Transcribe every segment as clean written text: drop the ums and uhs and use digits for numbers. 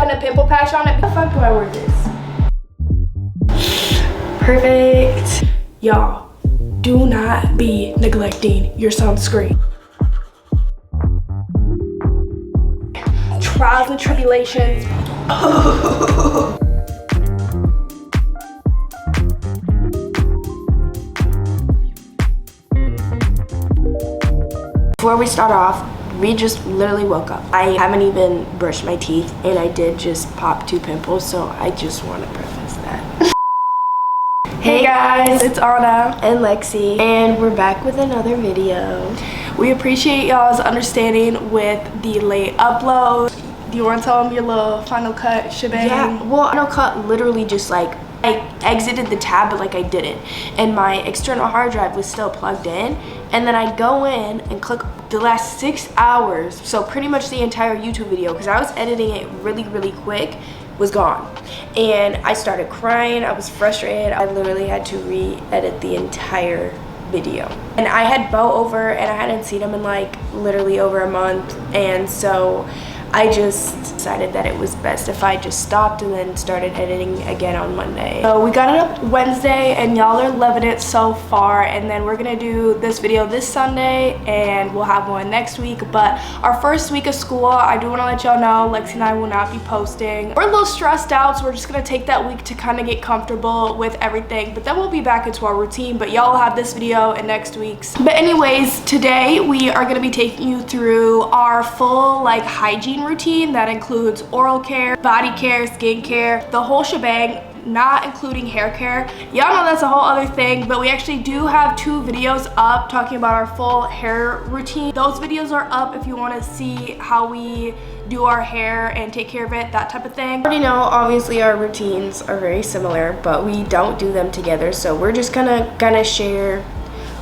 putting a pimple patch on it. How the fuck do I wear this? Perfect. Y'all, do not be neglecting your sunscreen. Trials and tribulations. Before we start off, we just literally woke up. I haven't even brushed my teeth and I did just pop 2 pimples, so I just want to preface that. Hey guys, it's Anna and Lexi, and we're back with another video. We appreciate y'all's understanding with the late upload. Do you want to tell them your little final cut shebang? Yeah, well, final cut literally just like I exited the tab, but like I didn't, and my external hard drive was still plugged in, and then I go in and click the last 6 hours, so pretty much the entire YouTube video, because I was editing it really quick, was gone. And I started crying. I was frustrated. I literally had to re-edit the entire video. And I had Bo over and I hadn't seen him in like literally over a month, and so I just decided that it was best if I just stopped and then started editing again on Monday. So we got it up Wednesday and y'all are loving it so far, and then we're gonna do this video this Sunday and we'll have one next week. But our first week of school, I do want to let y'all know Lexi and I will not be posting. We're a little stressed out, so we're just gonna take that week to kind of get comfortable with everything, but then we'll be back into our routine. But y'all will have this video and next week's. But anyways, today we are gonna be taking you through our full like hygiene routine that includes oral care, body care, skin care, the whole shebang, not including hair care. Y'all know that's a whole other thing, but we actually do have 2 videos up talking about our full hair routine. Those videos are up if you want to see how we do our hair and take care of it, that type of thing. You already know, obviously our routines are very similar, but we don't do them together, so we're just gonna share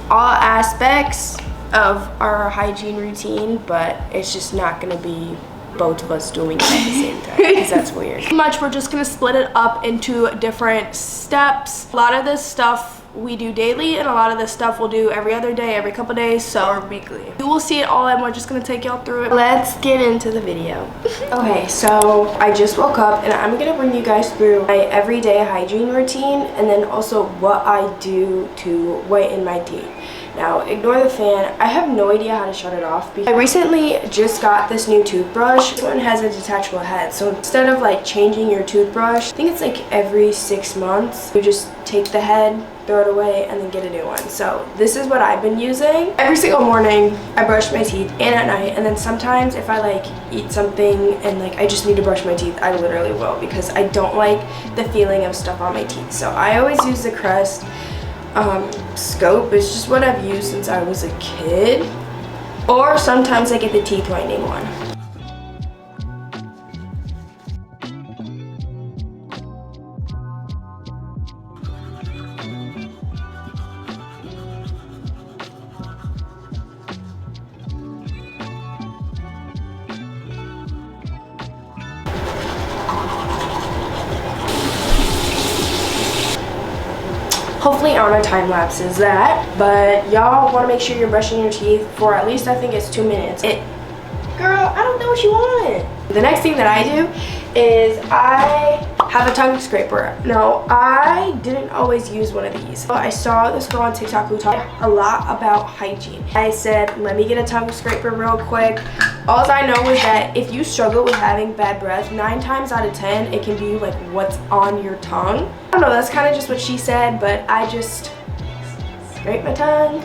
all aspects of our hygiene routine, but it's just not gonna be both of us doing it at the same time, because that's weird. Pretty much we're just gonna split it up into different steps. A lot of this stuff we do daily, and a lot of this stuff we'll do every other day, every couple days, so or weekly. You will see it all, and we're just gonna take y'all through it. Let's get into the video. Okay, so I just woke up and I'm gonna bring you guys through my everyday hygiene routine, and then also what I do to whiten my teeth. Now, ignore the fan. I have no idea how to shut it off. I recently just got this new toothbrush. This one has a detachable head, so instead of like changing your toothbrush, I think it's like every 6 months, you just take the head, throw it away, and then get a new one. So this is what I've been using. Every single morning, I brush my teeth, and at night, and then sometimes if I like eat something and like I just need to brush my teeth, I literally will, because I don't like the feeling of stuff on my teeth. So I always use the Crest scope. Is just what I've used since I was a kid, or sometimes I get the teeth whitening one. Hopefully Anna time lapses that, but y'all want to make sure you're brushing your teeth for at least, I think it's 2 minutes. Girl, I don't know what you want. The next thing that I do is I have a tongue scraper. Now, I didn't always use one of these. I saw this girl on TikTok who talked a lot about hygiene. I said, let me get a tongue scraper real quick. All I know is that if you struggle with having bad breath, 9 times out of 10, it can be like what's on your tongue. I don't know, that's kind of just what she said, but I just scrape my tongue,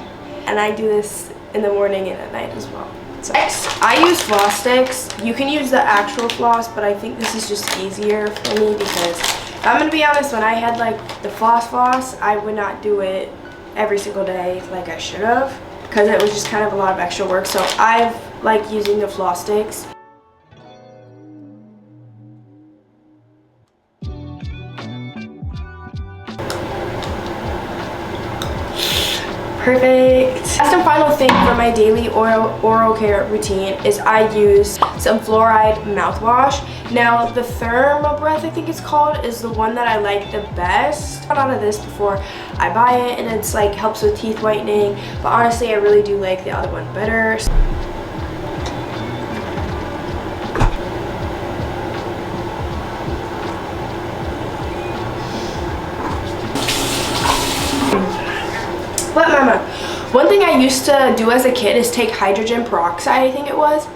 and I do this in the morning and at night as well. So next, I use floss sticks. You can use the actual floss, but I think this is just easier for me because I'm gonna be honest, when I had like the floss, I would not do it every single day like I should have, because it was just kind of a lot of extra work. So I've like using the floss sticks. Perfect. Last and final thing for my daily oral care routine is I use some fluoride mouthwash. Now the Thermobreath, I think it's called, is the one that I like the best. I got out of this before I buy it, and it's like helps with teeth whitening, but honestly I really do like the other one better. One thing I used to do as a kid is take hydrogen peroxide, I think it was,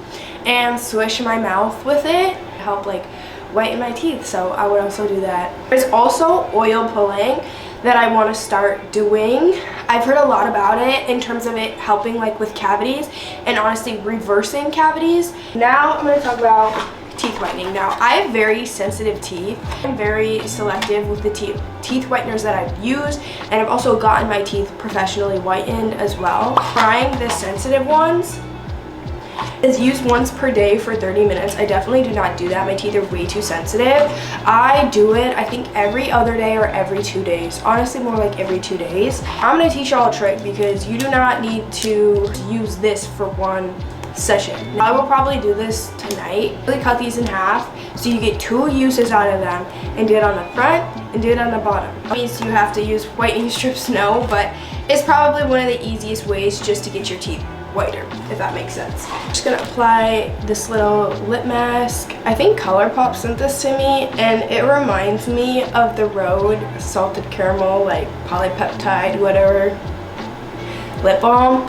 and swish my mouth with it to help like whiten my teeth. So I would also do that. There's also oil pulling that I want to start doing. I've heard a lot about it in terms of it helping like with cavities and honestly reversing cavities. Now I'm going to talk about teeth whitening. Now I have very sensitive teeth. I'm very selective with the teeth whiteners that I've used, and I've also gotten my teeth professionally whitened as well. Trying the sensitive ones is used once per day for 30 minutes. I definitely do not do that. My teeth are way too sensitive. I do it, I think, every other day or every 2 days. Honestly, more like every 2 days. I'm gonna teach y'all a trick because you do not need to use this for one session. I will probably do this tonight. Really cut these in half so you get 2 uses out of them, and do it on the front and do it on the bottom. That means you have to use whitening strips, no, but it's probably one of the easiest ways just to get your teeth whiter, if that makes sense. I'm just gonna apply this little lip mask. I think ColourPop sent this to me, and it reminds me of the Rhode salted caramel, like polypeptide, whatever, lip balm.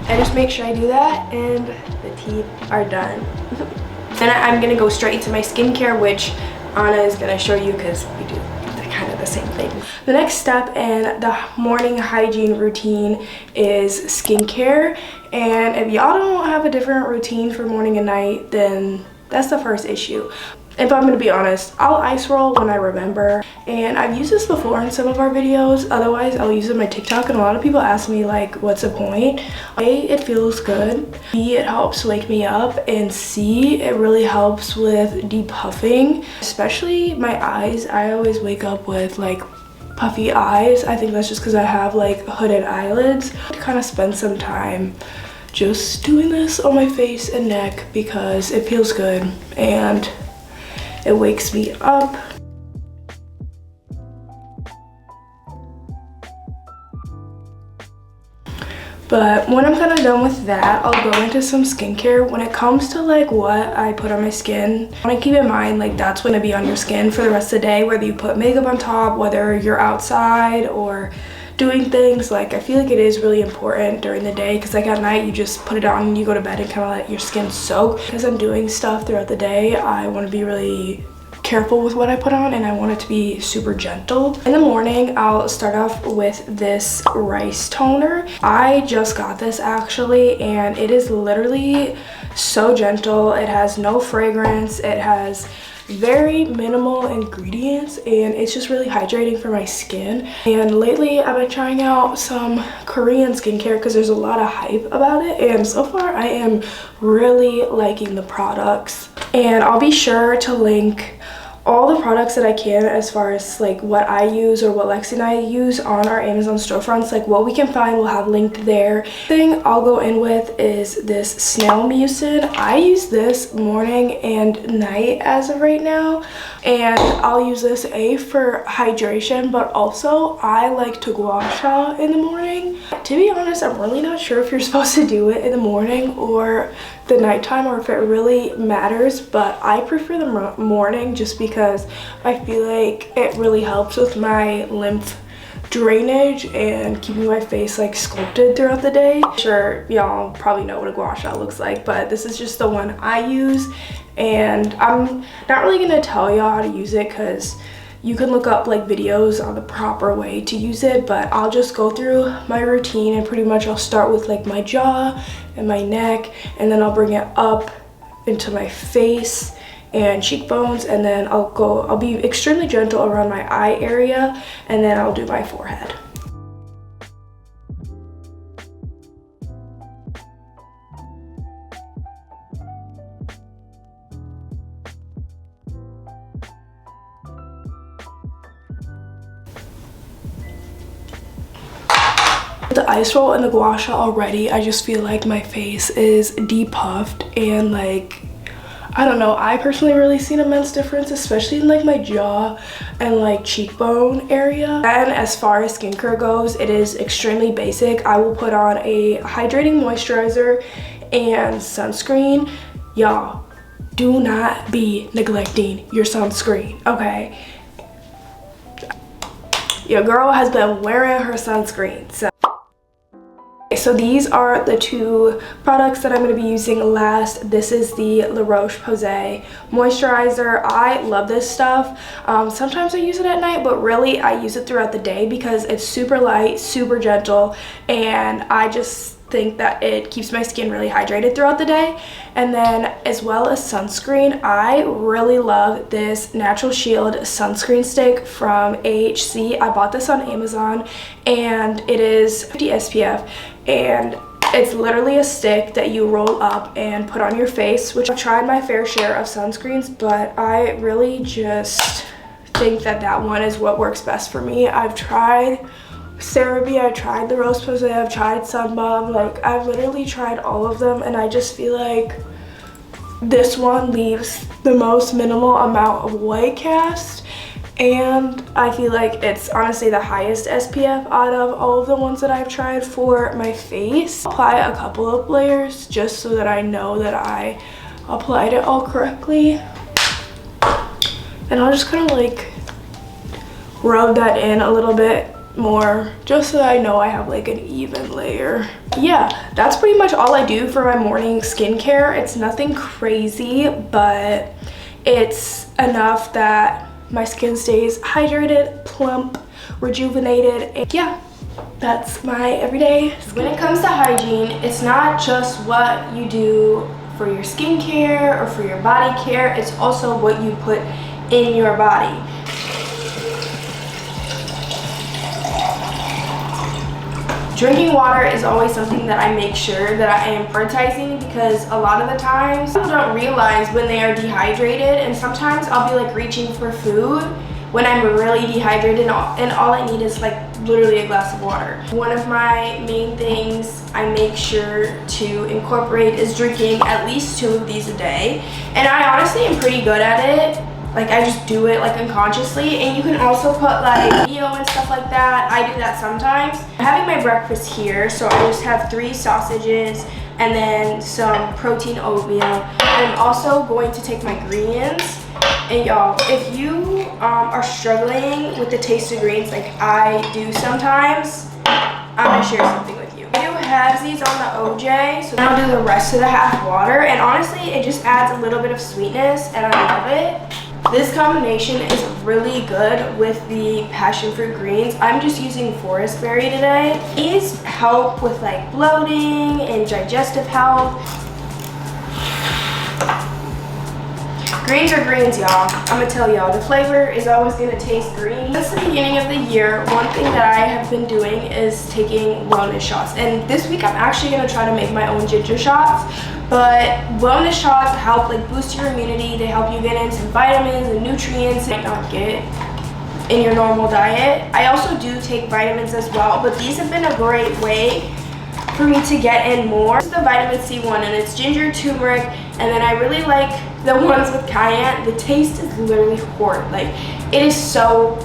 I just make sure I do that, and the teeth are done. Then I'm gonna go straight into my skincare, which Anna is gonna show you because we do kind of the same thing. The next step in the morning hygiene routine is skincare, and if y'all don't have a different routine for morning and night, then that's the first issue. If I'm gonna be honest, I'll ice roll when I remember, and I've used this before in some of our videos. Otherwise, I'll use it on my TikTok, and a lot of people ask me like, what's the point? A, it feels good. B, it helps wake me up, and C, it really helps with depuffing, especially my eyes. I always wake up with like puffy eyes. I think that's just because I have like hooded eyelids. To kind of spend some time just doing this on my face and neck because it feels good and it wakes me up. But when I'm kind of done with that, I'll go into some skincare. When it comes to like what I put on my skin, I want to keep in mind like that's going to be on your skin for the rest of the day, whether you put makeup on top, whether you're outside or doing things. Like I feel like it is really important during the day because like at night you just put it on and you go to bed and kind of let your skin soak. Because I'm doing stuff throughout the day, I want to be really careful with what I put on, and I want it to be super gentle. In the morning, I'll start off with this rice toner. I just got this actually, and it is literally so gentle. It has no fragrance. It has very minimal ingredients, and it's just really hydrating for my skin. And lately I've been trying out some Korean skincare because there's a lot of hype about it, and so far I am really liking the products. And I'll be sure to link all the products that I can as far as like what I use or what Lexi and I use on our Amazon storefronts. Like what we can find, we'll have linked there. Thing I'll go in with is this snail mucin. I use this morning and night as of right now, and I'll use this for hydration, but also I like to gua sha in the morning. To be honest, I'm really not sure if you're supposed to do it in the morning or the nighttime or if it really matters, but I prefer the morning just because I feel like it really helps with my lymph drainage and keeping my face like sculpted throughout the day. Sure, y'all probably know what a gua sha looks like, but this is just the one I use, and I'm not really gonna tell y'all how to use it because you can look up like videos on the proper way to use it, but I'll just go through my routine, and pretty much I'll start with like my jaw and my neck, and then I'll bring it up into my face and cheekbones, and then I'll be extremely gentle around my eye area, and then I'll do my forehead. The ice roll and the gua sha already, I just feel like my face is depuffed, and like I don't know, I personally really seen an immense difference, especially in like my jaw and like cheekbone area. And as far as skincare goes, it is extremely basic. I will put on a hydrating moisturizer and sunscreen. Y'all, do not be neglecting your sunscreen, okay? Your girl has been wearing her sunscreen, so so these are the two products that I'm going to be using last. This is the La Roche-Posay moisturizer. I love this stuff. Sometimes I use it at night, but really I use it throughout the day because it's super light, super gentle, and I just think that it keeps my skin really hydrated throughout the day. And then as well as sunscreen, I really love this Natural Shield sunscreen stick from AHC. I bought this on Amazon and it is 50 SPF, and it's literally a stick that you roll up and put on your face, which I've tried my fair share of sunscreens, but I really just think that that one is what works best for me. I've tried CeraVe, I tried the Rose Posay, I've tried Sunbomb, like I've literally tried all of them, and I just feel like this one leaves the most minimal amount of white cast, and I feel like it's honestly the highest SPF out of all of the ones that I've tried for my face. Apply a couple of layers just so that I know that I applied it all correctly, and I'll just kind of like rub that in a little bit more just so that I know I have like an even layer. Yeah, that's pretty much all I do for my morning skincare. It's nothing crazy, but it's enough that my skin stays hydrated, plump, rejuvenated, and yeah, that's my everyday skincare. When it comes to hygiene, it's not just what you do for your skincare or for your body care, it's also what you put in your body. Drinking water is always something that I make sure that I am prioritizing, because a lot of the times people don't realize when they are dehydrated, and sometimes I'll be like reaching for food when I'm really dehydrated and all I need is like literally a glass of water. One of my main things I make sure to incorporate is drinking at least 2 of these a day, and I honestly am pretty good at it. Like I just do it like unconsciously, and you can also put like EO and stuff like that. I do that sometimes. I'm having my breakfast here, so I just have 3 sausages and then some protein oatmeal. I'm also going to take my greens. And y'all, if you are struggling with the taste of greens like I do sometimes, I'm gonna share something with you. I do halvesies on the OJ, so I'll do the rest of the half water, and honestly it just adds a little bit of sweetness and I love it. This combination is really good with the passion fruit greens. I'm just using forest berry today. These help with like bloating and digestive health. Greens are greens, y'all. I'm gonna tell y'all, the flavor is always gonna taste green. Since the beginning of the year, one thing that I have been doing is taking wellness shots. And this week I'm actually gonna try to make my own ginger shots. But wellness shots help like boost your immunity. They help you get in some vitamins and nutrients you might not get in your normal diet. I also do take vitamins as well, but these have been a great way for me to get in more. This is the vitamin C one, and it's ginger, turmeric, and then I really like the ones with cayenne. The taste is literally horrid. Like it is so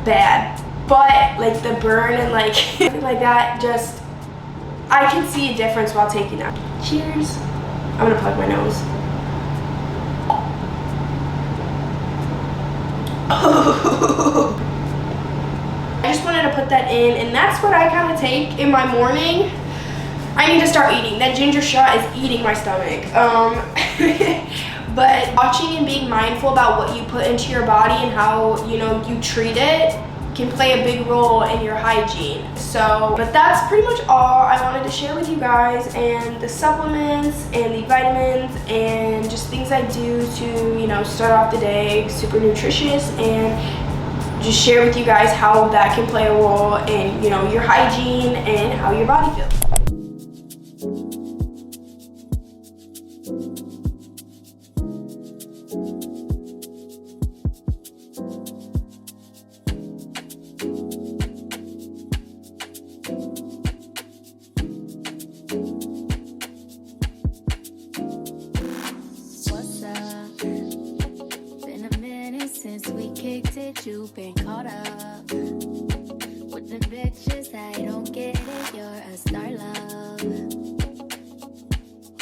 bad, but like the burn and like something like that, just I can see a difference while taking that. Cheers. I'm gonna plug my nose. I just wanted to put that in, and that's what I kind of take in my morning. I need to start eating. That ginger shot is eating my stomach. But watching and being mindful about what you put into your body and how, you know, you treat it can play a big role in your hygiene. So, but that's pretty much all I wanted to share with you guys, and the supplements and the vitamins and just things I do to, you know, start off the day super nutritious, and just share with you guys how that can play a role in, you know, your hygiene and how your body feels. You've been caught up with the bitches. I don't get it. You're a star, love.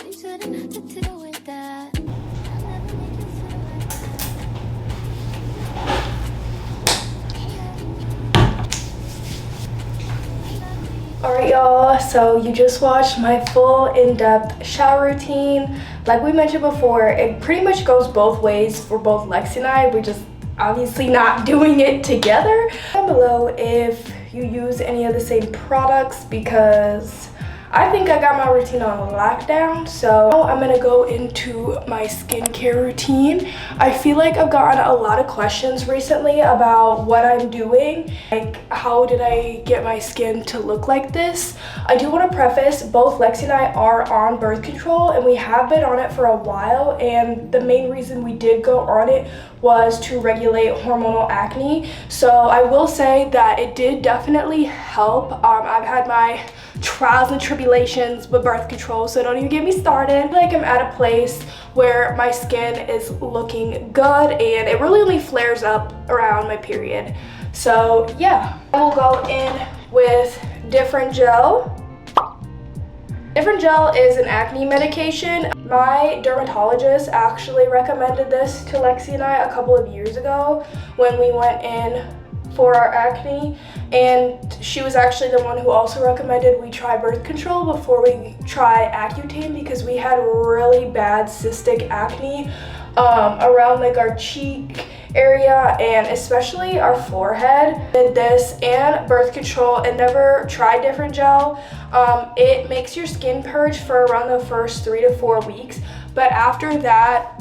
You shouldn't have to deal with that. I'll never make you feel like that. Alright, y'all. y'all, so you just watched my full in-depth shower routine. Like we mentioned before, it pretty much goes both ways for both Lexi and I. We're just obviously not doing it together. Down below if you use any of the same products, because I think I got my routine on lockdown. So now I'm gonna go into my skincare routine. I feel like I've gotten a lot of questions recently about what I'm doing. Like, how did I get my skin to look like this? I do want to preface, both Lexi and I are on birth control, and we have been on it for a while, and the main reason we did go on it was to regulate hormonal acne. So I will say that it did definitely help. I've had my trials and tribulations with birth control, so don't even get me started. Like, I'm at a place where my skin is looking good, and it really only flares up around my period. So yeah, I will go in with Different Gel. Different Gel is an acne medication. My dermatologist actually recommended this to Lexi and I a couple of years ago when we went in for our acne, and she was actually the one who also recommended we try birth control before we try Accutane, because we had really bad cystic acne around like our cheek area and especially our forehead. Did this and birth and never tried Different Gel. It makes your skin purge for around the first 3 to 4 weeks, but after that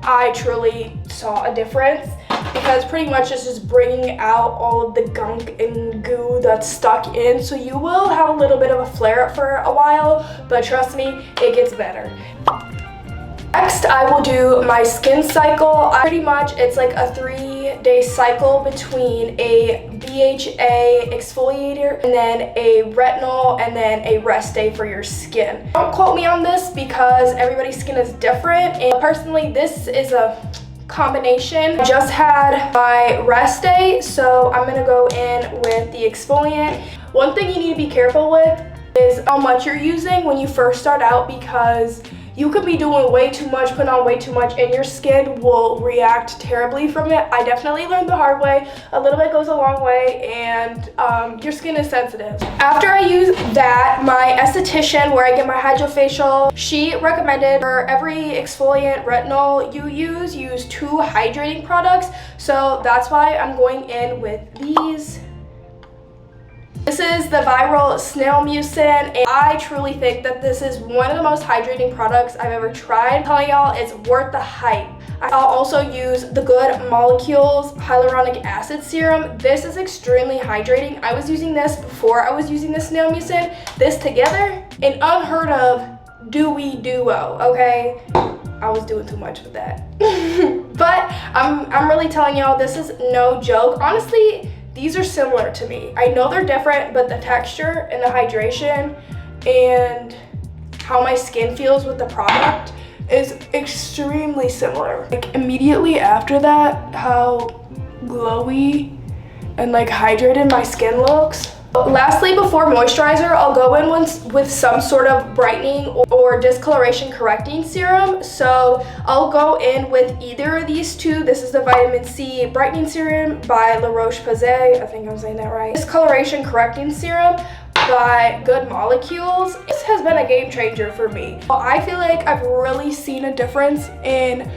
I truly saw a difference, because pretty much it's just bringing out all of the gunk and goo that's stuck in. So you will have a little bit of a flare up for a while, but trust me, it gets better. Next, I will do my skin cycle. Pretty much it's like a 3-day cycle between a BHA exfoliator and then a retinol and then a rest day for your skin. Don't quote me on this because everybody's skin is different, and personally this is a combination. I just had my rest day, so I'm gonna go in with the exfoliant. One thing you need to be careful with is how much you're using when you first start out, because you could be doing way too much, putting on way too much, and your skin will react terribly from it. I definitely learned the hard way. A little bit goes a long way, and your skin is sensitive. After I use that, my esthetician, where I get my hydrofacial, she recommended for every exfoliant retinol you use 2 hydrating products. So that's why I'm going in with these. This is the Viral Snail Mucin, and I truly think that this is one of the most hydrating products I've ever tried. I'm telling y'all, it's worth the hype. I'll also use the Good Molecules Hyaluronic Acid Serum. This is extremely hydrating. I was using this before I was using the Snail Mucin. This together, an unheard of dewy duo, okay? I was doing too much with that. But I'm really telling y'all, this is no joke. Honestly, these are similar to me. I know they're different, but the texture and the hydration and how my skin feels with the product is extremely similar. Like, immediately after that, how glowy and like hydrated my skin looks. Lastly, before moisturizer, I'll go in with some sort of brightening or discoloration correcting serum. So I'll go in with either of these two. This is the Vitamin C Brightening Serum by La Roche-Posay. I think I'm saying that right. Discoloration Correcting Serum by Good Molecules. This has been a game changer for me. I feel like I've really seen a difference in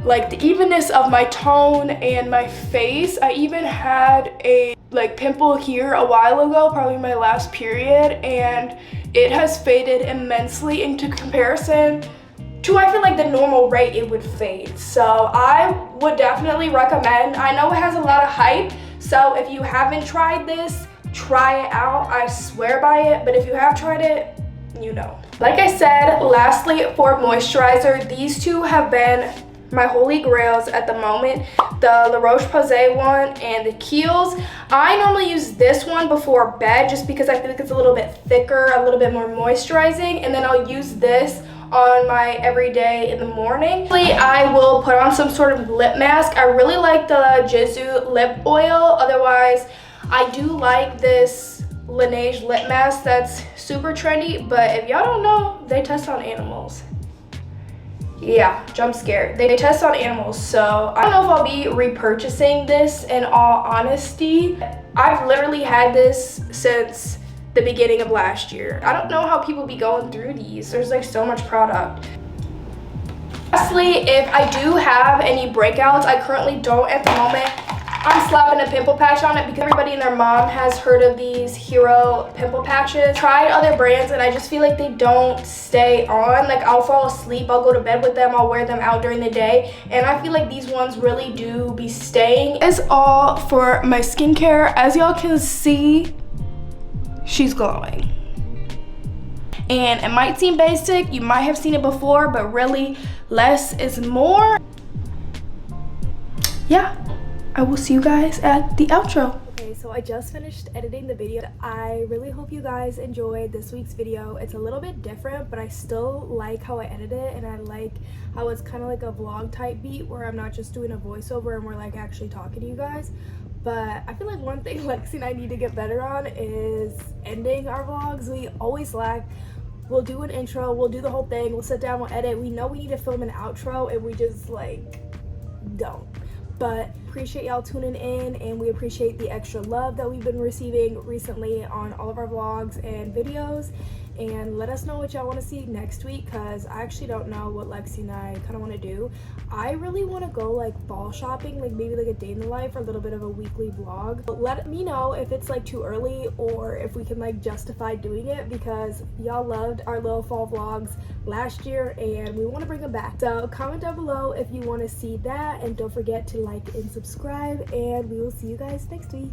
like the evenness of my tone and my face. I even had a pimple here a while ago, probably my last period, and it has faded immensely into comparison to, I feel like, the normal rate it would fade. So I would definitely recommend. I know it has a lot of hype, so if you haven't tried this, try it out. I swear by it, but if you have tried it, you know. Like I said, lastly, for moisturizer, these two have been my holy grails at the moment, the La Roche-Posay one and the Kiehl's. I normally use this one before bed just because I feel like it's a little bit thicker, a little bit more moisturizing, and then I'll use this on my everyday in the morning. I will put on some sort of lip mask. I really like the Jizu lip oil. Otherwise, I do like this Laneige lip mask that's super trendy, but if y'all don't know, they test on animals. Yeah, jump scare. They test on animals, so I don't know if I'll be repurchasing this in all honesty. I've literally had this since the beginning of last year. I don't know how people be going through these. There's like so much product. Lastly, if I do have any breakouts, I currently don't at the moment, I'm slapping a pimple patch on it because everybody and their mom has heard of these Hero pimple patches. Tried other brands and I just feel like they don't stay on. Like I'll fall asleep, I'll go to bed with them, I'll wear them out during the day, and I feel like these ones really do be staying. That's all for my skincare. As y'all can see, she's glowing. And it might seem basic, you might have seen it before, but really less is more. Yeah. I will see you guys at the outro. Okay, so I just finished editing the video. I really hope you guys enjoyed this week's video. It's a little bit different, but I still like how I edit it, and I like how it's kind of like a vlog type beat where I'm not just doing a voiceover and we're like actually talking to you guys. But I feel like one thing Lexi and I need to get better on is ending our vlogs. We always lack. We'll do an intro, we'll do the whole thing, we'll sit down, we'll edit. We know we need to film an outro and we just like don't. But appreciate y'all tuning in, and we appreciate the extra love that we've been receiving recently on all of our vlogs and videos. And let us know what y'all want to see next week, because I actually don't know what Lexi and I kind of want to do. I really want to go like fall shopping, like maybe like a day in the life or a little bit of a weekly vlog. But let me know if it's like too early or if we can like justify doing it, because y'all loved our little fall vlogs last year and we want to bring them back. So comment down below if you want to see that, and don't forget to like and subscribe, and we will see you guys next week.